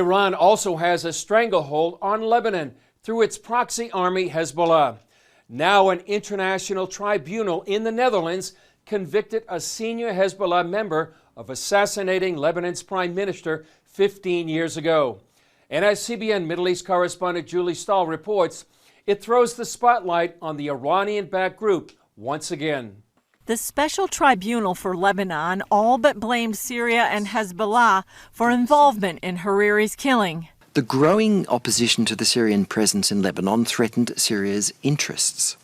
Iran also has a stranglehold on Lebanon through its proxy army Hezbollah. Now an international tribunal in the Netherlands convicted a senior Hezbollah member of assassinating Lebanon's prime minister 15 years ago. And as CBN Middle East correspondent Julie Stahl reports, it throws the spotlight on the Iranian-backed group once again. The Special Tribunal for Lebanon all but blamed Syria and Hezbollah for involvement in Hariri's killing. The growing opposition to the Syrian presence in Lebanon threatened Syria's interests.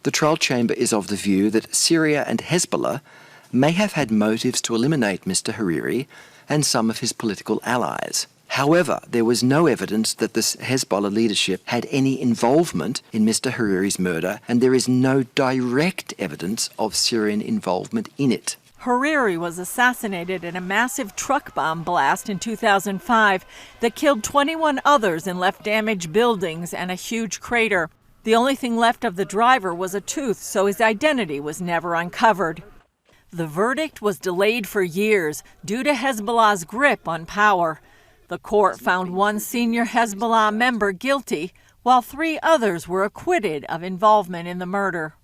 The trial chamber is of the view that Syria and Hezbollah may have had motives to eliminate Mr. Hariri and some of his political allies. However, there was no evidence that the Hezbollah leadership had any involvement in Mr. Hariri's murder, and there is no direct evidence of Syrian involvement in it. Hariri was assassinated in a massive truck bomb blast in 2005 that killed 21 others and left damaged buildings and a huge crater. The only thing left of the driver was a tooth, so his identity was never uncovered. The verdict was delayed for years due to Hezbollah's grip on power. The court found one senior Hezbollah member guilty, while 3 others were acquitted of involvement in the murder.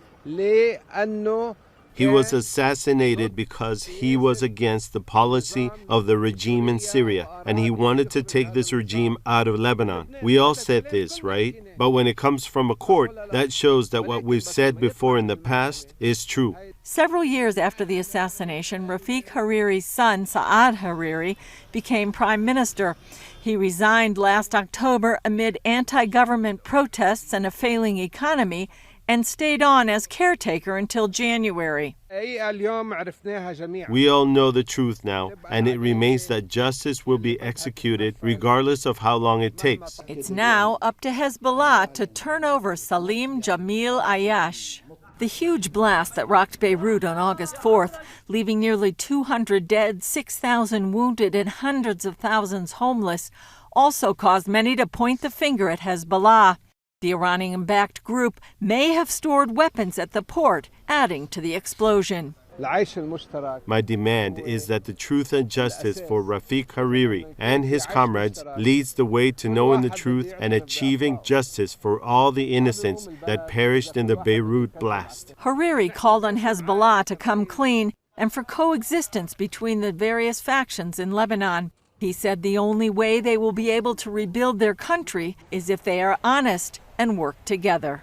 He was assassinated because he was against the policy of the regime in Syria, and he wanted to take this regime out of Lebanon. We all said this, right? But when it comes from a court, that shows that what we've said before in the past is true. Several years after the assassination, Rafiq Hariri's son, Saad Hariri, became prime minister. He resigned last October amid anti-government protests and a failing economy, and stayed on as caretaker until January. We all know the truth now, and it remains that justice will be executed regardless of how long it takes. It's now up to Hezbollah to turn over Salim Jamil Ayash. The huge blast that rocked Beirut on August 4th, leaving nearly 200 dead, 6,000 wounded, and hundreds of thousands homeless, also caused many to point the finger at Hezbollah. The Iranian-backed group may have stored weapons at the port, adding to the explosion. My demand is that the truth and justice for Rafiq Hariri and his comrades leads the way to knowing the truth and achieving justice for all the innocents that perished in the Beirut blast. Hariri called on Hezbollah to come clean and for coexistence between the various factions in Lebanon. He said the only way they will be able to rebuild their country is if they are honest and work together.